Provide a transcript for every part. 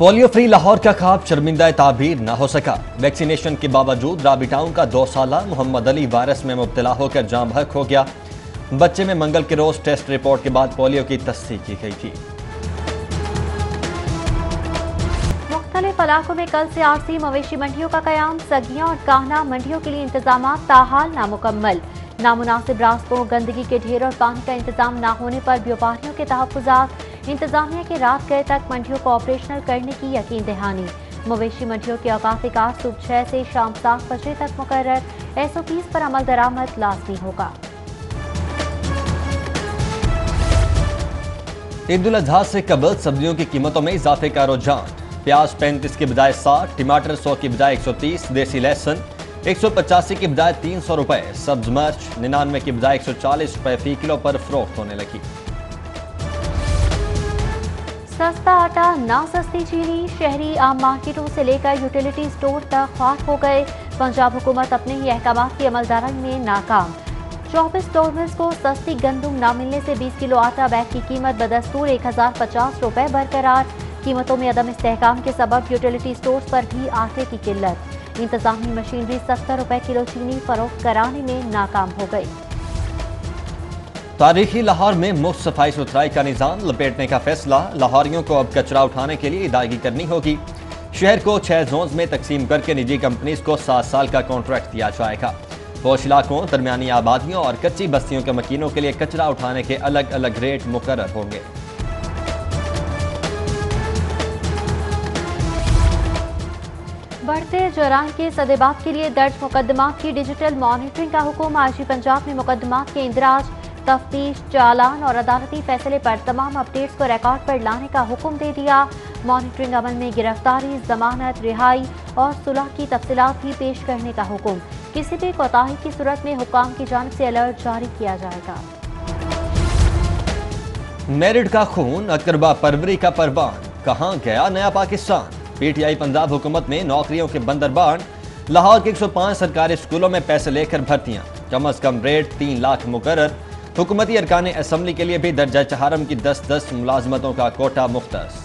Polio free Lahore का ख्वाब शर्मिंदा ताबीर न हो सका। वैक्सीनेशन के बावजूद राबी टाउन का 2 साला मोहम्मद अली वायरस में मुब्तला होकर जाँ बहक हो गया। बच्चे में मंगल के रोज टेस्ट रिपोर्ट के बाद पोलियो की तस्दीक की गई थी। मुख्तलिफ इलाकों में कल से आरसी मवेशी मंडियों का कयाम। सगियां और काहना मंडियों के लिए इंतजाम ताहाल नामुकम्मल। नामुनासिब रास्तों, गंदगी के ढेर और पानी का इंतजाम न होने पर व्यापारियों के तहफ्फुज़ात। इंतजामिया के रात गए तक मंडियों को ऑपरेशनल करने की यकीन दहानी। मवेशी मंडियों के औकात कार सुबह 6 से शाम 7 बजे तक मुकर्रर। SOPs पर अमल दरामद लाजमी होगा। ईद उल अजहा से कबल सब्जियों की कीमतों में इजाफे का रुझान। प्याज 35 की बजाय 60, टमाटर 100 की बजाय 130, देसी लहसुन 185 की बजाय 300 रुपए, सब्ज मिर्च 99 की बजाय 140 रुपए फी किलो पर फरोख्त होने लगी। सस्ता आटा ना सस्ती चीनी। शहरी आम मार्केटों से लेकर यूटिलिटी स्टोर तक ख्वार हो गए। पंजाब हुकूमत अपने ही अहकामात की अमलदारी में नाकाम। 24 डॉर्मर्स को सस्ती गंदुम न मिलने से 20 किलो आटा बैग की कीमत बदस्तूर 1050 रुपए बरकरार। कीमतों में अदम इस्तेहकाम के सबब यूटिलिटी स्टोर्स पर भी आटे की किल्लत। इंतजामी मशीनरी 70 रुपए किलो चीनी फरोख्त कराने में नाकाम हो गई। तारीखी लाहौर में मुफ्त सफाई सुथराई का निजाम लपेटने का फैसला। लाहौरियों को अब कचरा उठाने के लिए अदायगी करनी होगी। शहर को 6 जोन्स में तकसीम करके निजी कंपनीज को 7 साल का कॉन्ट्रैक्ट दिया जाएगा। पोश इलाकों, दरमियानी आबादियों और कच्ची बस्तियों के मकीनों के लिए कचरा उठाने के अलग अलग रेट मुकर्रर होंगे। बढ़ते जराइम के सदेबाब के लिए दर्ज मुकदमात की डिजिटल मॉनिटरिंग का हुक्म। आईजी पंजाब ने मुकदमात के इंदराज, तफ्तीश, चालान और अदालती फैसले पर तमाम अपडेट्स को रिकॉर्ड पर लाने का हुक्म दे दिया। मॉनिटरिंग अमल में गिरफ्तारी, जमानत, रिहाई और सुलह की तफसीलात भी पेश करने का हुक्म। किसी भी कोताही की सूरत में हुक्काम की जानिब से अलर्ट जारी किया जाएगा। मेरिट का खून, अकरबा परवरी का परवान, कहां गया नया पाकिस्तान। PTI पंजाब हुकूमत में नौकरियों के बंदरबान। लाहौर के 105 सरकारी स्कूलों में पैसे लेकर भर्तियां। कम अज कम रेट 3 लाख मुकर्रर। हुकूमती अरकान असम्बली के लिए भी दर्जा चहारम की 10-10 मुलाजमतों का कोटा मुख्तस।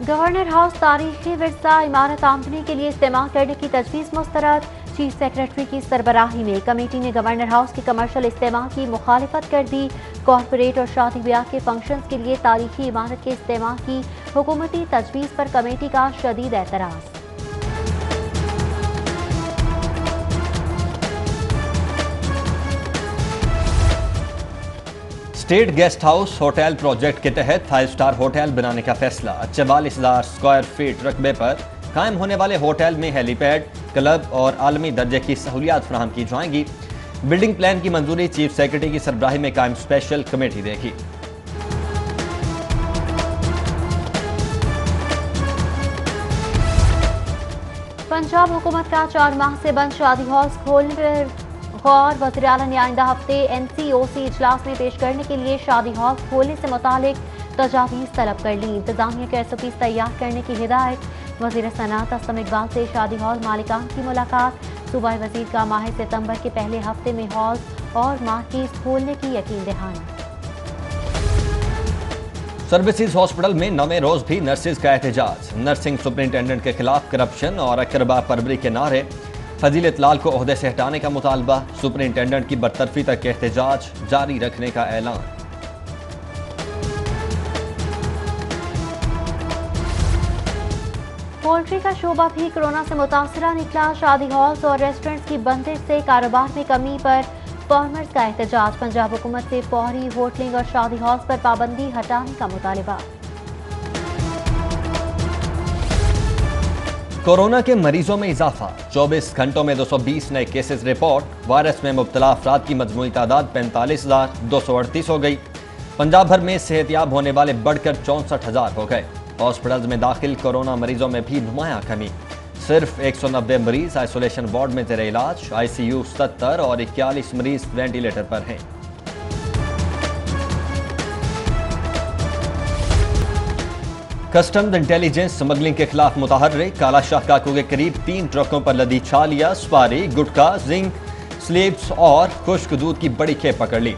गवर्नर हाउस तारीखी विरसा इमारत आमदनी के लिए इस्तेमाल करने की तजवीज़ मुस्तरद। चीफ सेक्रेटरी की सरबराही में कमेटी ने गवर्नर हाउस के कमर्शियल इस्तेमाल की मुखालिफत कर दी। कॉरपोरेट और शादी ब्याह के फंक्शंस के लिए तारीखी इमारत के इस्तेमाल की हुकूमती तजवीज़ पर कमेटी का शदीद एतराज़। State guest house hotel project के तहत 5 स्टार होटल बनाने का फैसला। 44,000 स्क्वायर फीट रकबे पर कायम होने वाले होटल में हेलीपैड, क्लब और आलमी दर्जे की सहूलियात फराहम की जाएंगी। बिल्डिंग प्लान की मंजूरी चीफ सेक्रेटरी की सरबराही में कायम स्पेशल कमेटी देगी। पंजाब हुकूमत का 4 माह से बंद शादी हॉल्स खोलने पर गौर। वज़ीर आला ने आइंदा हफ्ते NCOC इजलास में पेश करने के लिए शादी हॉल खोलने से मुतालिक तजावीज़ तलब कर ली। इंतजामिया के SOPs तैयार करने की हिदायत। वज़ीर सनात असलम इकबाल से शादी हॉल मालिकान की मुलाकात। सूबाई वज़ीर का माह सितंबर के पहले हफ्ते में हॉल और मार्केट खोलने की यकीन दहानी। सर्विसेज हॉस्पिटल में 9वें रोज भी नर्सेज का एहतजाज। नर्सिंग सुपरिंटेंडेंट के खिलाफ करप्शन और अकरबा परवरी के नारे। फजीलत लाल को ओहदे से हटाने का मुतालबा। सुपरिंटेंडेंट की बरतरफी तक एहतजाज जारी रखने का ऐलान। पोल्ट्री का शोबा भी कोरोना से मुतासरा निकला। शादी हॉल्स और रेस्टोरेंट्स की बंदिश से कारोबार में कमी पर फार्मर्स का एहतजाज। पंजाब हुकूमत से फौरी होटलिंग और शादी हॉल्स पर पाबंदी हटाने का मुतालिबा। कोरोना के मरीजों में इजाफा। 24 घंटों में 220 नए केसेस रिपोर्ट। वायरस में मुब्तला अफराद की मजमूई तादाद 45,238 हो गई। पंजाब भर में सेहतियाब होने वाले बढ़कर 64,000 हो गए। हॉस्पिटल्स में दाखिल कोरोना मरीजों में भी नुमाया कमी। सिर्फ 190 मरीज आइसोलेशन वार्ड में जेर इलाज। ICU 77 और 41 मरीज वेंटिलेटर पर हैं। कस्टम्स इंटेलिजेंस स्मगलिंग के खिलाफ मुतहर्रिक। काला शाह काकू के करीब 3 ट्रकों पर लदी छालिया, सुपारी, गुटखा, जिंक, स्लीव्स और खुश्क दूध की बड़ी खेप पकड़ ली।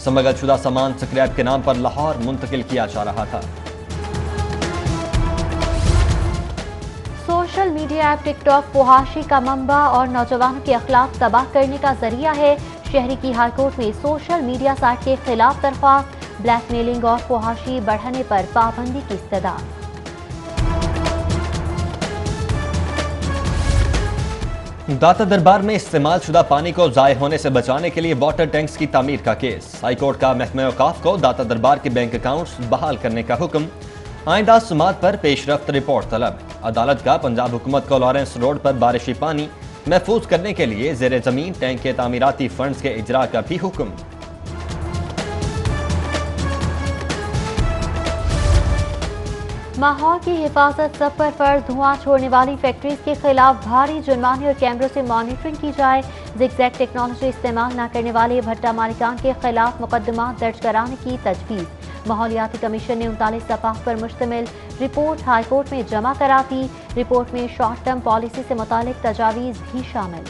स्मगलशुदा सामान स्क्रैप के नाम पर लाहौर मुंतकिल किया जा रहा था। सोशल मीडिया ऐप टिकटॉक फुहाशी का मंबा और नौजवानों के अखलाक तबाह करने का जरिया है। शहरी की हाईकोर्ट में सोशल मीडिया साइट के खिलाफ दरख्वास्त, ब्लैकमेलिंग और फुहाशी बढ़ाने पर पाबंदी की इस्तदा। दाता दरबार में इस्तेमाल शुदा पानी को जाय होने से बचाने के लिए वाटर टैंक्स की तामीर का केस। हाईकोर्ट का महकमा औकाफ को दाता दरबार के बैंक अकाउंट्स बहाल करने का हुक्म। आइंदा समात पर पेशरफ्त रिपोर्ट तलब। अदालत का पंजाब हुकूमत को लॉरेंस रोड पर बारिशी पानी महफूज करने के लिए जेर जमीन टैंक के तामीराती फंड्स के इजरा का भी हुक्म। माहौल की हिफाजत सब पर फर्ज। धुआं छोड़ने वाली फैक्ट्रीज के खिलाफ भारी जुर्माने और कैमरों से मॉनिटरिंग की जाए। जिगजैग टेक्नोलॉजी इस्तेमाल न करने वाले भट्टा मालिकान के खिलाफ मुकदमा दर्ज कराने की तजवीज़। माहौलियाती कमीशन ने 39 सफ़ाह पर मुश्तमिल रिपोर्ट हाईकोर्ट में जमा करा दी। रिपोर्ट में शॉर्ट टर्म पॉलिसी से मुतालिक तजावीज़ भी शामिल।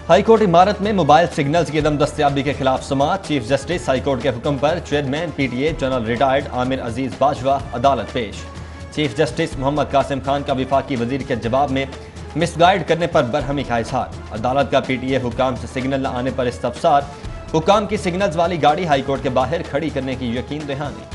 हाईकोर्ट इमारत में मोबाइल सिग्नल्स की अदम दस्तयाबी के खिलाफ समात। चीफ जस्टिस हाईकोर्ट के हुक्म पर chairman PTA general retired Amir Aziz Bajwa अदालत पेश। चीफ जस्टिस मोहम्मद कासिम खान का वफाकी वजीर के जवाब में मिसगाइड करने पर बरहमी का इजहार। अदालत का PTA हुकाम से सिग्नल न आने पर इस्तफसार। हुकाम की सिग्नल्स वाली गाड़ी हाईकोर्ट के बाहर खड़ी करने की यकीन दहानी।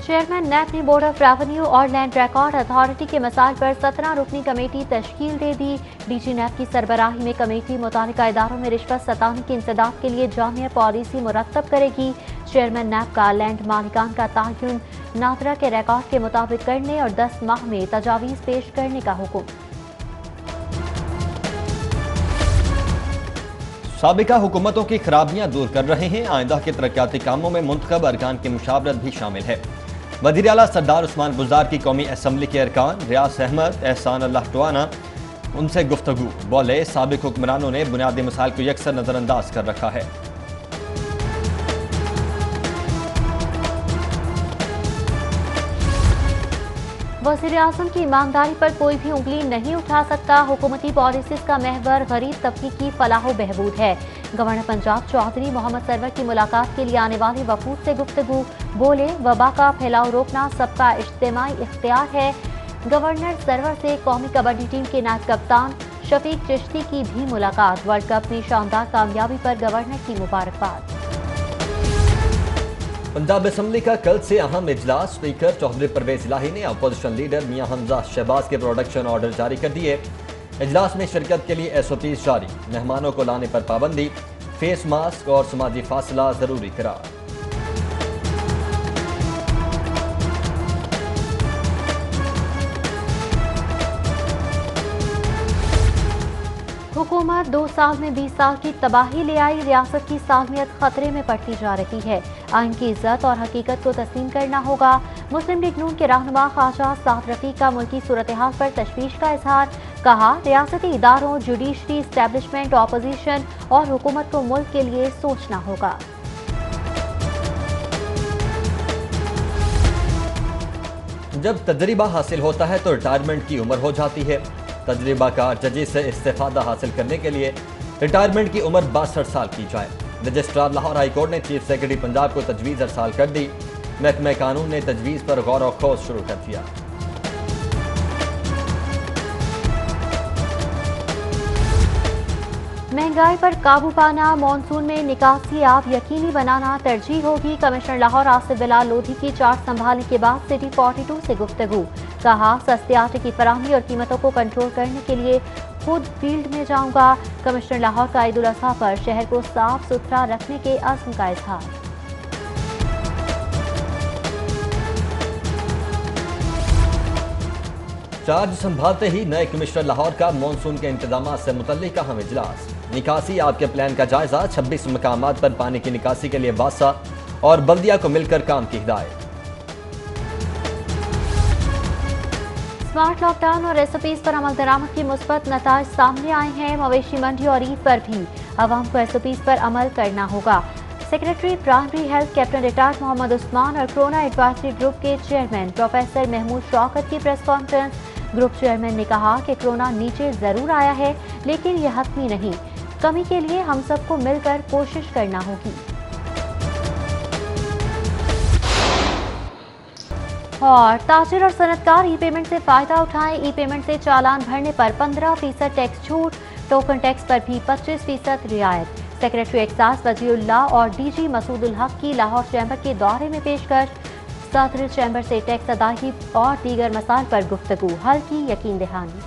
चेयरमैन नैब ने बोर्ड ऑफ रेवेन्यू और लैंड रिकॉर्ड अथॉरिटी के मसाइल पर 17 रुकनी कमेटी तश्कील दे दी। DG नैब की सरबराही में कमेटी मुतालिका इदारों में रिश्वत सताने की इंसदाद के लिए जामिया पॉलिसी मुरतब करेगी। चेयरमैन नैब का लैंड मालिकान का तयन नादरा के रिकॉर्ड के मुताबिक करने और 10 माह में तजावीज़ पेश करने का हुक्म। साबिका हुकूमतों की खराबियां दूर कर रहे हैं। आइंदा के तरक्याती कामों में मुंतखब अरकान की मुशावरत भी शामिल है। वज़ीर आला सरदार उस्मान बुज़दार की कौमी असम्बली के अरकान रियास अहमद, एहसान अल्लाह टवाना उनसे गुफ्तगू। बोले साबिक हुक्मरानों ने बुनियादी मसाइल को यकसर नजरअंदाज कर रखा है। वज़ीर-ए-आज़म की ईमानदारी पर कोई भी उंगली नहीं उठा सकता। हुकूमती पॉलिसीज का महवर गरीब तबके की फलाह बहबूद है। गवर्नर पंजाब चौधरी मोहम्मद सरवर की मुलाकात के लिए आने वाले वफूद से गुफ्तगू। बोले वबा का फैलाव रोकना सबका इज्तिमाई इख्तियार है। गवर्नर सरवर से कौमी कबड्डी टीम के नायब कप्तान शफीक चिश्ती की भी मुलाकात। वर्ल्ड कप में शानदार कामयाबी पर गवर्नर की मुबारकबाद। पंजाब असम्बली का कल से अहम इजलास। स्पीकर चौधरी परवेज इलाही ने अपोजिशन लीडर मियां हमजा शहबाज के प्रोडक्शन ऑर्डर जारी कर दिए। इजलास में शिरकत के लिए SOPs जारी। मेहमानों को लाने पर पाबंदी, फेस मास्क और समाजी फासला जरूरी करार। हुकूमत 2 साल में 20 साल की तबाही ले आई। रियासत की सालमियत खतरे में पड़ती जा रही है। आइन की इज्जत और हकीकत को तस्लीम करना होगा। मुस्लिम लीग नून के रहनुमा ख्वाजा साद रफीक का मुल्की सूरत हाल पर तशवीश का इजहार। कहा रियासती इदारों, जुडिशरी इस्टेब्लिशमेंट, ऑपोजिशन और हुकूमत को मुल्क के लिए सोचना होगा। जब तजर्बा हासिल होता है तो रिटायरमेंट की उम्र हो जाती है। तजर्बाकार जजेस से इस्तेफादा हासिल करने के लिए रिटायरमेंट की उम्र 62 साल की जाए। रजिस्ट्रार लाहौर हाई कोर्ट ने चीफ सेक्रेटरी पंजाब को तजवीज़ अरसाल कर दी। महकमा कानून ने तजवीज़ पर गौर और खोज शुरू कर दिया। महंगाई पर काबू पाना, मानसून में निकासी आब यकीनी बनाना तरजीह होगी। कमिश्नर लाहौर आसिफ बिलाल लोधी की चार्ज संभालने के बाद सिटी 42 से गुफ्तगू। कहा सस्ते आटे की फराहमी और कीमतों को कंट्रोल करने के लिए खुद फील्ड में जाऊंगा। कमिश्नर लाहौर का ईद उल अज़हा पर शहर को साफ सुथरा रखने के अज़्म का इजहार। चार्ज संभालते ही नए कमिश्नर लाहौर का मानसून के इंतजाम से मुतल्लिक अहम इजलास। निकासी आपके प्लान का जायजा। 26 मकामात पर पानी की निकासी के लिए वासा और बल्दिया को मिलकर काम की हिदायत। स्मार्ट लॉकडाउन और SOPs पर अमल दरामद के मुस्बत नताज सामने आए हैं। मवेशी मंडी और ईद पर भी अवाम को SOPs पर अमल करना होगा। Secretary primary health captain retired Mohammad Usman और कोरोना एडवाइजरी ग्रुप के चेयरमैन प्रोफेसर महमूद शौकत की प्रेस कॉन्फ्रेंस। ग्रुप चेयरमैन ने कहा कि कोरोना नीचे जरूर आया है, लेकिन यह हतमी नहीं। कमी के लिए हम सबको मिलकर कोशिश करना होगी। और ताजिर और सनतकार ई पेमेंट से फायदा उठाएं। ई पेमेंट से चालान भरने पर 15% टैक्स छूट, टोकन टैक्स पर भी 25% रियायत। सेक्रेटरी एक्साइज वजीउल्लाह और डीजी मसूदुल हक की लाहौर चैम्बर के दौरे में पेशकश। सदर चैम्बर से टैक्स अदायगी और दीगर मसाइल पर गुफ्तगू, हल की यकीन दहानी।